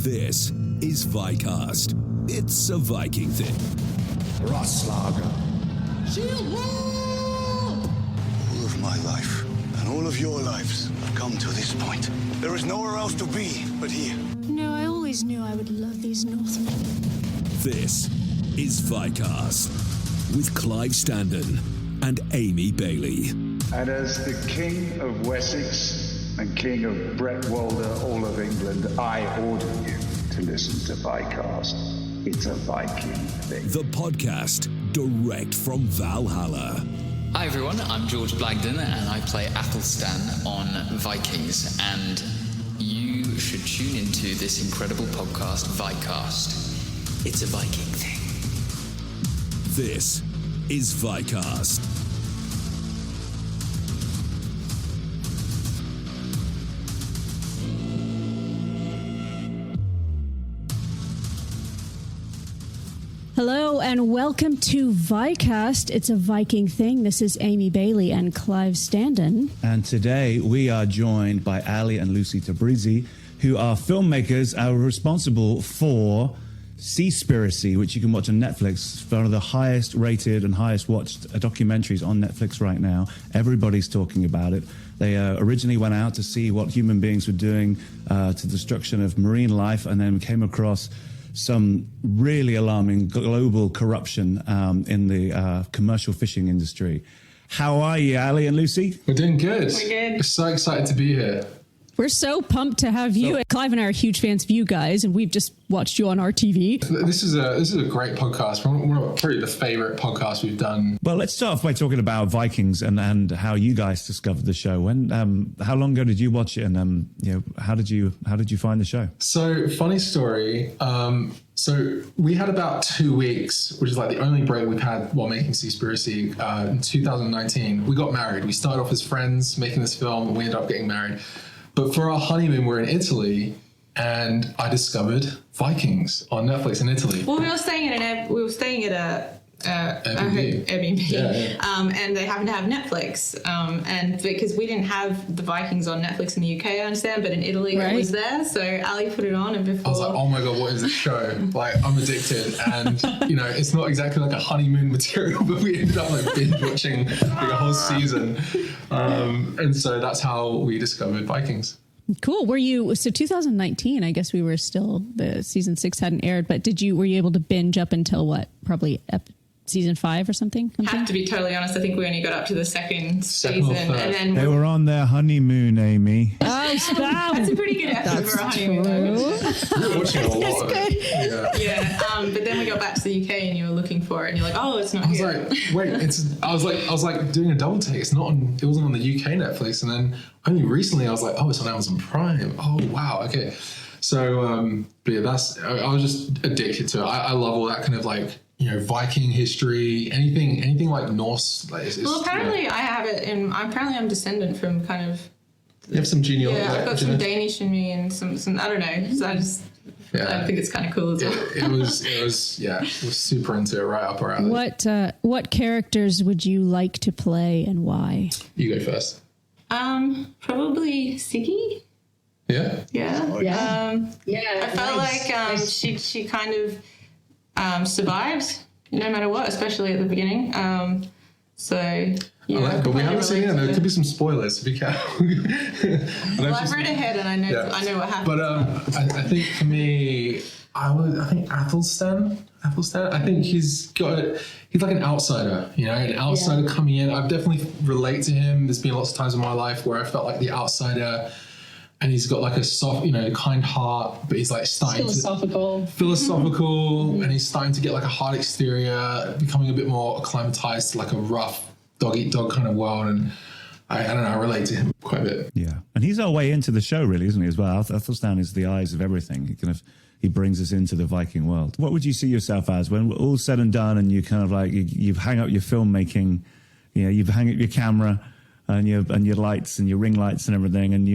This is Vikcast. It's a Viking thing. Rosslager. Shield wall! All of my life and all of your lives have come to this point. There is nowhere else to be but here. No, I always knew I would love these Northmen. This is Vikcast with Clive Standen and Amy Bailey. And as the King of Wessex and King of Bretwalda, all of England, I order you to listen to Vikcast. It's a Viking thing. The podcast direct from Valhalla. Hi everyone, I'm George Blagden and I play Athelstan on Vikings, and you should tune into this incredible podcast, Vikcast. It's a Viking thing. This is Vikcast. Hello and welcome to Vikcast. It's a Viking thing. This is Amy Bailey and Clive Standen. And today we are joined by Ali and Lucy Tabrizi, who are filmmakers are responsible for Seaspiracy, which you can watch on Netflix. One of the highest rated and highest watched documentaries on Netflix right now. Everybody's talking about it. They originally went out to see what human beings were doing to the destruction of marine life, and then came across some really alarming global corruption in the commercial fishing industry. How are you, Ali and Lucy? We're doing good. We're good. We're so excited to be here. We're so pumped to have you. Clive and I are huge fans of you guys, and we've just watched you on our TV. This is a great podcast. One of probably the favorite podcasts we've done. Well, let's start off by talking about Vikings and how you guys discovered the show. How long ago did you watch it, and how did you find the show? So, funny story. So we had about 2 weeks, which is like the only break we've had while making Seaspiracy in 2019. We got married. We started off as friends making this film, and we ended up getting married. But for our honeymoon, we're in Italy, and I discovered Vikings on Netflix in Italy. Well, we were staying at Airbnb. Yeah. And they happened to have Netflix. And because we didn't have the Vikings on Netflix in the UK, I understand, but in Italy it was there. So Ali put it on, and before I was like, oh my God, what is this show? Like, I'm addicted. And, it's not exactly like a honeymoon material, but we ended up like binge watching like a whole season. And so that's how we discovered Vikings. Cool. 2019, I guess we were still, the season 6 hadn't aired, but were you able to binge up until what? Probably season 5 or something? I have to be totally honest, I think we only got up to the second season. And then They were on their honeymoon, Amy. Oh, stop. That's a pretty good episode for a honeymoon. We were watching a lot of it. Yeah. But then we got back to the UK and you were looking for it and you're like, oh, it's not here. I was like, wait, I was like doing a double take. It wasn't on the UK Netflix. And then only recently I was like, oh, it's on Amazon Prime. Oh, wow. Okay. So, but yeah, I was just addicted to it. I love all that kind of like, Viking history, anything like Norse. Well, apparently I have it I'm descendant from kind of. You have some genealogy. Yeah, I've got some Danish in me and some I don't know. So I think it's kind of cool as well. It was super into it, right up our alley. What characters would you like to play and why? You go first. Probably Siggy. Yeah. Yeah. I felt like she kind of survived no matter what, especially at the beginning. But we haven't seen it. There could be some spoilers if you can. Well, I've read ahead and I know what happened. But I think for me, I think Athelstan. I think he's like an outsider, an outsider coming in. I've definitely relate to him. There's been lots of times in my life where I felt like the outsider. And he's got like a soft, kind heart, but he's like starting philosophical, and he's starting to get like a hard exterior, becoming a bit more acclimatized to like a rough dog eat dog kind of world. And I don't know, I relate to him quite a bit. Yeah, and he's our way into the show, really, isn't he? As well, Athelstan is the eyes of everything. He brings us into the Viking world. What would you see yourself as when all's said and done, and you kind of like you've hung up your filmmaking, you've hung up your camera. And your lights and your ring lights and everything, and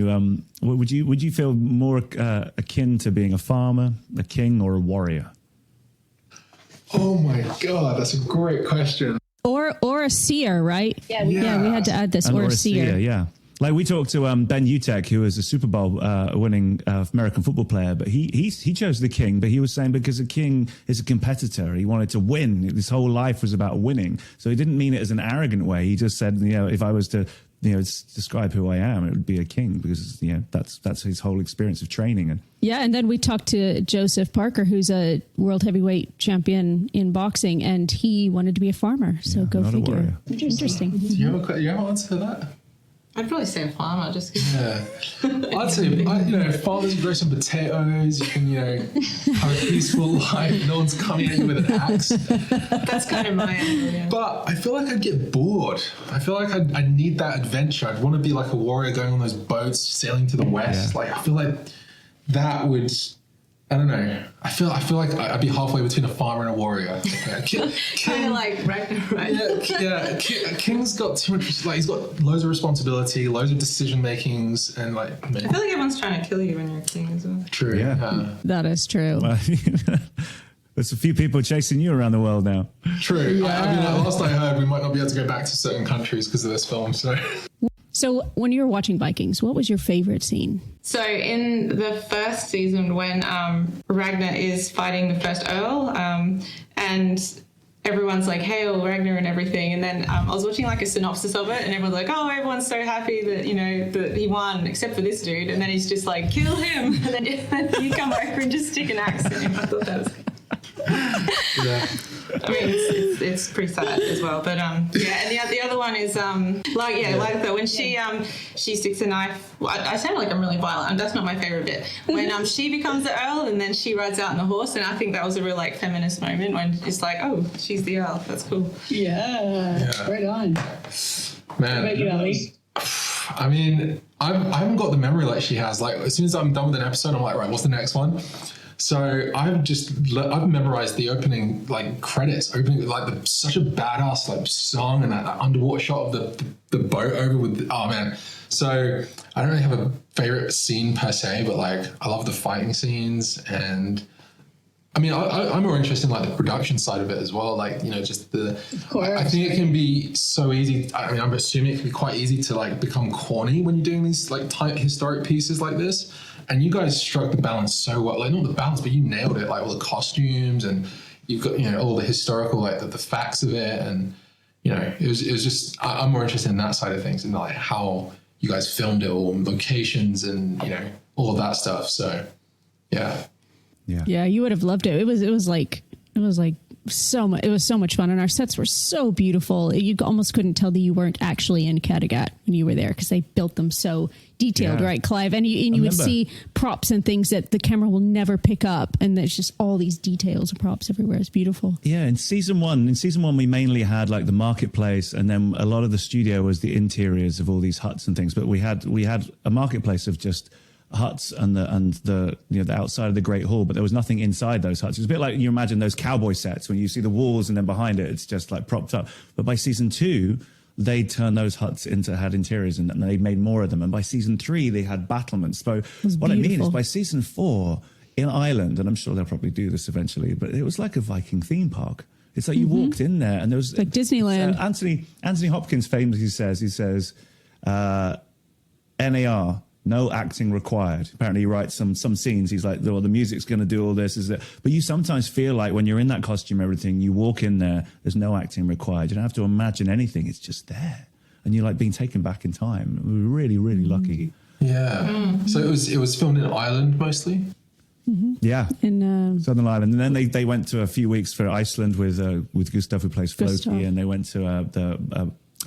would you feel more akin to being a farmer, a king, or a warrior? Oh my God, that's a great question. Or a seer, right? Yeah, we had to add this, or a seer. Yeah. Like we talked to Ben Utek, who was a Super Bowl winning American football player, but he chose the king. But he was saying because a king is a competitor, he wanted to win. His whole life was about winning. So he didn't mean it as an arrogant way. He just said, if I was to describe who I am, it would be a king, because that's his whole experience of training. And then we talked to Joseph Parker, who's a world heavyweight champion in boxing, and he wanted to be a farmer. So go figure. Interesting. Do you have an answer to that? I'd probably say a farmer, just because. Yeah, I'd say farmers grow some potatoes. You can have a peaceful life. No one's coming at you with an axe. That's kind of my angle, yeah. But I feel like I'd get bored. I feel like I'd need that adventure. I'd want to be like a warrior going on those boats, sailing to the west. Yeah. Like I feel like that would. I don't know. I feel like I'd be halfway between a farmer and a warrior. Kind of like Ragnar, right? Yeah. King's got too much. Like he's got loads of responsibility, loads of decision makings, and like. I feel like everyone's trying to kill you when you're a king as well. True. Yeah. That is true. Well, there's a few people chasing you around the world now. True. Yeah. Last I heard, we might not be able to go back to certain countries because of this film. So when you were watching Vikings, what was your favorite scene? So in the first season, when Ragnar is fighting the first Earl, and everyone's like, "Hail Ragnar" and everything, and then I was watching like a synopsis of it, and everyone's like, "Oh, everyone's so happy that that he won, except for this dude," and then he's just like, "Kill him," and then you come over and just stick an axe in him. I thought that was. Yeah. I mean, it's pretty sad as well, but and the other one is like that when she sticks a knife. Well, I sound like I'm really violent, and that's not my favorite bit. When she becomes the Earl, and then she rides out on the horse, and I think that was a real like feminist moment when it's like, oh, she's the Earl. That's cool. Yeah. Right on. Man. What about you, Ali? I mean, I haven't got the memory like she has. Like as soon as I'm done with an episode, I'm like, right, what's the next one? So I've memorized the opening like credits, such a badass like song, and that underwater shot of the boat over with oh man. So I don't really have a favorite scene per se, but like I love the fighting scenes, and I mean I'm more interested in like the production side of it as well. Like just the. Of course, I think it can be so easy. I mean I'm assuming it can be quite easy to like become corny when you're doing these like tight historic pieces like this. And you guys struck the balance so well. Like not the balance, but you nailed it. Like all the costumes, and you've got all the historical, like the facts of it, and it was just. I'm more interested in that side of things, and like how you guys filmed it all, locations, and all of that stuff. So, yeah. Yeah, you would have loved it. It was like so much. It was so much fun, and our sets were so beautiful. You almost couldn't tell that you weren't actually in Kattegat when you were there because they built them so detailed, right, Clive? And you would see props and things that the camera will never pick up, and there's just all these details and props everywhere. It's beautiful. Yeah, in season one, we mainly had like the marketplace, and then a lot of the studio was the interiors of all these huts and things. But we had a marketplace of just huts and the outside of the Great Hall, but there was nothing inside those huts. It was a bit like you imagine those cowboy sets when you see the walls and then behind it it's just like propped up. But by season 2 they turned those huts had interiors, and they made more of them. And by season 3 they had battlements. So what I mean is by season 4 in Ireland, and I'm sure they'll probably do this eventually, but it was like a Viking theme park. It's like you walked in there and there was like Disneyland. Anthony Hopkins famously says NAR, no acting required. Apparently he writes some scenes. He's like, well, the music's going to do all this. But you sometimes feel like when you're in that costume, everything, you walk in there, there's no acting required. You don't have to imagine anything. It's just there. And you're like being taken back in time. We were really, really lucky. Yeah. So it was filmed in Ireland mostly? Mm-hmm. Yeah. In Southern Ireland. And then they went to a few weeks for Iceland with Gustav, who plays Floki. And they went to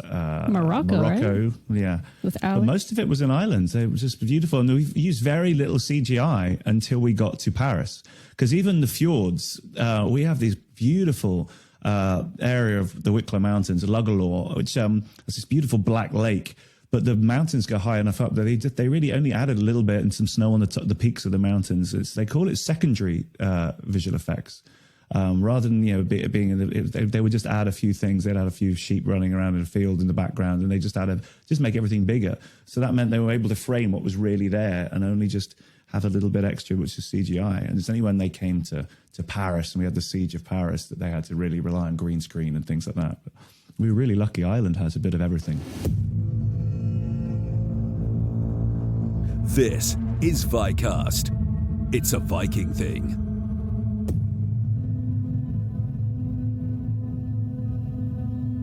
Morocco, right? Yeah. With but most of it was in Ireland. It was just beautiful. And we used very little CGI until we got to Paris. Because even the fjords, we have these beautiful area of the Wicklow Mountains, Lugalore, which is this beautiful black lake. But the mountains go high enough up that they really only added a little bit and some snow on the peaks of the mountains. They call it secondary visual effects. Rather than being they would just add a few things. They'd add a few sheep running around in a field in the background, and they just make everything bigger. So that meant they were able to frame what was really there and only just have a little bit extra, which is CGI. And it's only when they came to Paris and we had the siege of Paris that they had to really rely on green screen and things like that. But we were really lucky. Ireland has a bit of everything. This is Vikcast. It's a Viking thing.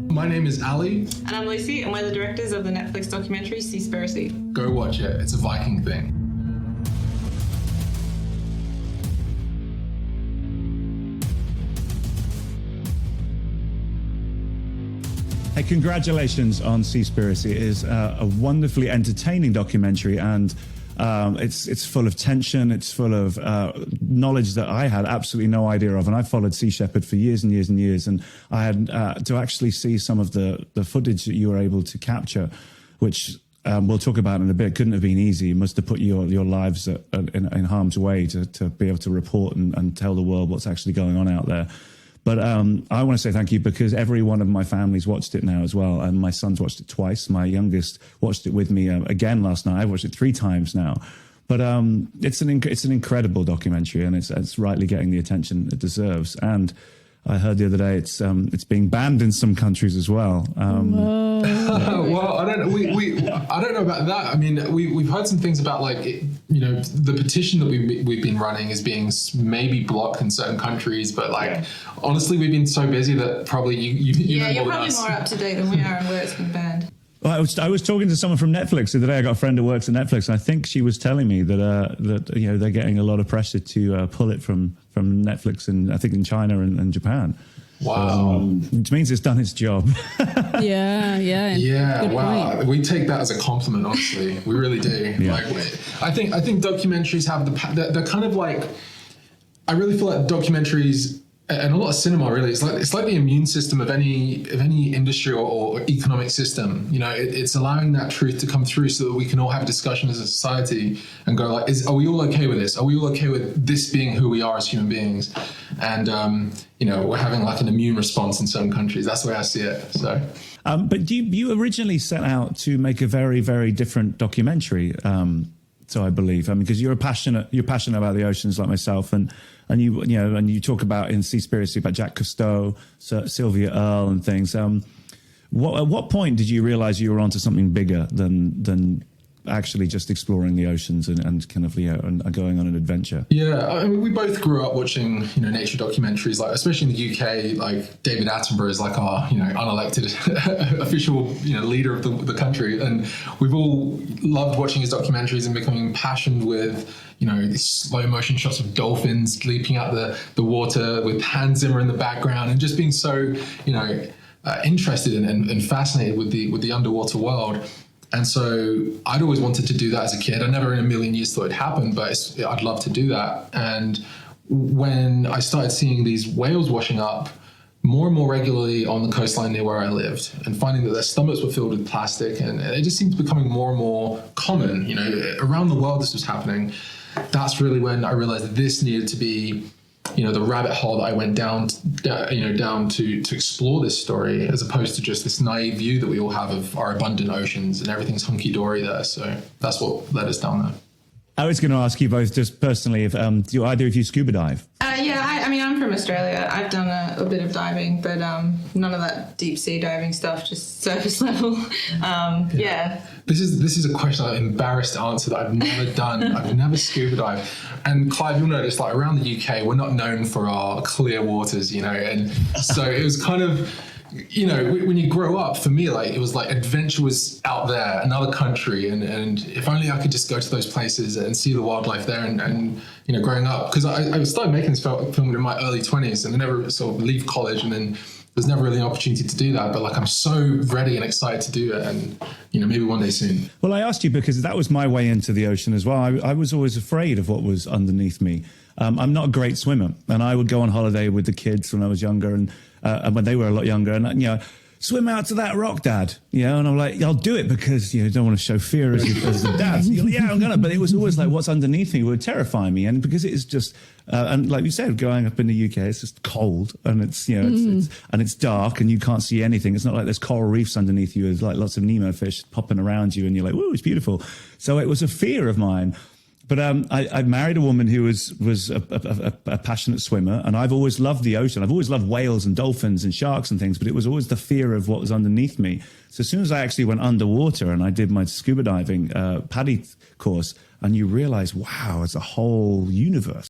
My name is Ali. And I'm Lucy, and we're the directors of the Netflix documentary Seaspiracy. Go watch it. It's a Viking thing. Hey, congratulations on Seaspiracy. It is a wonderfully entertaining documentary, and it's full of tension. It's full of knowledge that I had absolutely no idea of. And I followed Sea Shepherd for years and years and years. And I had to actually see some of the footage that you were able to capture, which we'll talk about in a bit. Couldn't have been easy. You must have put your lives in harm's way to be able to report and tell the world what's actually going on out there. But I want to say thank you, because every one of my family's watched it now as well. And my son's watched it twice. My youngest watched it with me again last night. I've watched it 3 times now. But it's an incredible documentary, and it's rightly getting the attention it deserves. And I heard the other day it's being banned in some countries as well. Well, I don't know. I don't know about that. I mean, we've heard some things about, like, the petition that we've been running is being maybe blocked in certain countries. But honestly, we've been so busy that probably you know you're more probably than us. more up to date than we are on where it's been banned. Well, I was talking to someone from Netflix the other day. I got a friend who works at Netflix, and I think she was telling me that they're getting a lot of pressure to pull it from Netflix, and I think in China and Japan. Wow. Which means it's done its job. Yeah. Good Wow. point. We take that as a compliment, honestly. We really do. Yeah. I think documentaries have they're kind of like, I really feel like documentaries and a lot of cinema really, it's like the immune system of any industry or economic system. It's allowing that truth to come through so that we can all have a discussion as a society and go like, are we all okay with this? Are we all okay with this being who we are as human beings? And we're having like an immune response in some countries. That's the way I see it. So. But you originally set out to make a very, very different documentary. So I believe, because you're passionate about the oceans like myself, and you talk about in Seaspiracy about Jacques Cousteau, Sylvia Earle, and things. At what point did you realize you were onto something bigger than actually just exploring the oceans and kind of and going on an adventure? Yeah, I mean, we both grew up watching nature documentaries, like especially in the UK. Like David Attenborough is like our unelected official leader of the country, and we've all loved watching his documentaries and becoming passionate with these slow motion shots of dolphins leaping out the water with Hans Zimmer in the background, and just being so interested and fascinated with the underwater world. And so I'd always wanted to do that as a kid. I never in a million years thought it'd happen, but I'd love to do that. And when I started seeing these whales washing up more and more regularly on the coastline near where I lived, and finding that their stomachs were filled with plastic, and it just seemed becoming more and more common, around the world this was happening. That's really when I realized that this needed to be the rabbit hole that I went down to explore this story, as opposed to just this naive view that we all have of our abundant oceans and everything's hunky-dory there. So that's what led us down there. I was going to ask you both just personally if do either of you scuba dive? I'm from Australia. I've done a bit of diving, but none of that deep sea diving stuff, just surface level. This is a question I'm embarrassed to answer that I've never done. I've never scuba dived. And Clive, you'll notice, like around the UK, we're not known for our clear waters, and so it was kind of, when you grow up, for me, like it was like adventure was out there, another country, and if only I could just go to those places and see the wildlife there, and growing up, because I started making this film in my early 20s, and I never sort of leave college, and then there's never really an opportunity to do that, but like I'm so ready and excited to do it, and maybe one day soon. Well, I asked you because that was my way into the ocean as well. I was always afraid of what was underneath me. I'm not a great swimmer, and I would go on holiday with the kids when I was younger, and when they were a lot younger, and swim out to that rock, Dad. And I'm like, I'll do it because you don't want to show fear as a dad. So yeah, I'm gonna. But it was always like what's underneath me would terrify me, and because it is just and like you said, growing up in the UK, it's just cold, and it's it's dark, and you can't see anything. It's not like there's coral reefs underneath you. There's like lots of Nemo fish popping around you, and you're like, whoa, it's beautiful. So it was a fear of mine. But I married a woman who was a passionate swimmer, and I've always loved the ocean. I've always loved whales and dolphins and sharks and things, but it was always the fear of what was underneath me. So as soon as I actually went underwater and I did my scuba diving PADI course, and you realize, wow, it's a whole universe.